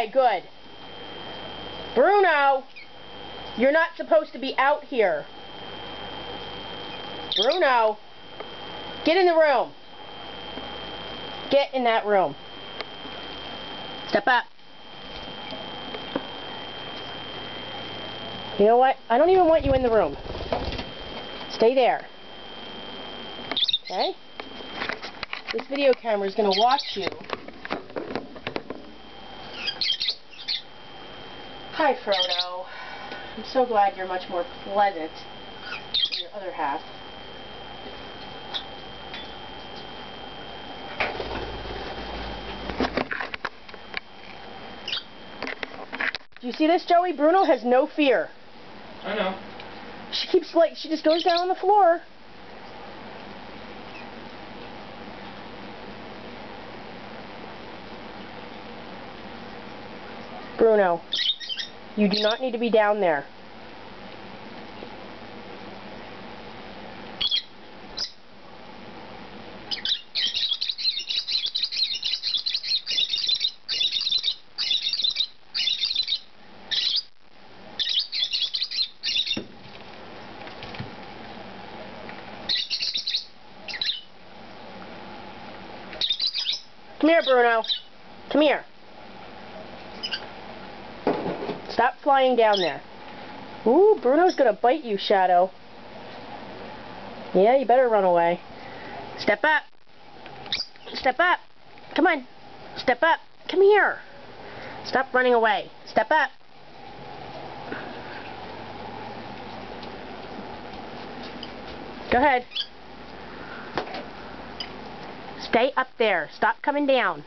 Okay, good. Bruno, you're not supposed to be out here. Bruno, get in the room. Get in that room. Step up. You know what? I don't even want you in the room. Stay there. Okay? This video camera is going to watch you. Hi, Frodo. I'm so glad you're much more pleasant than your other half. Do you see this, Joey? Bruno has no fear. I know. She just goes down on the floor. Bruno, you do not need to be down there. Come here, Bruno. Come here. Stop flying down there. Ooh, Bruno's gonna bite you, Shadow. Yeah, you better run away. Step up. Step up. Come on. Step up. Come here. Stop running away. Step up. Go ahead. Stay up there. Stop coming down.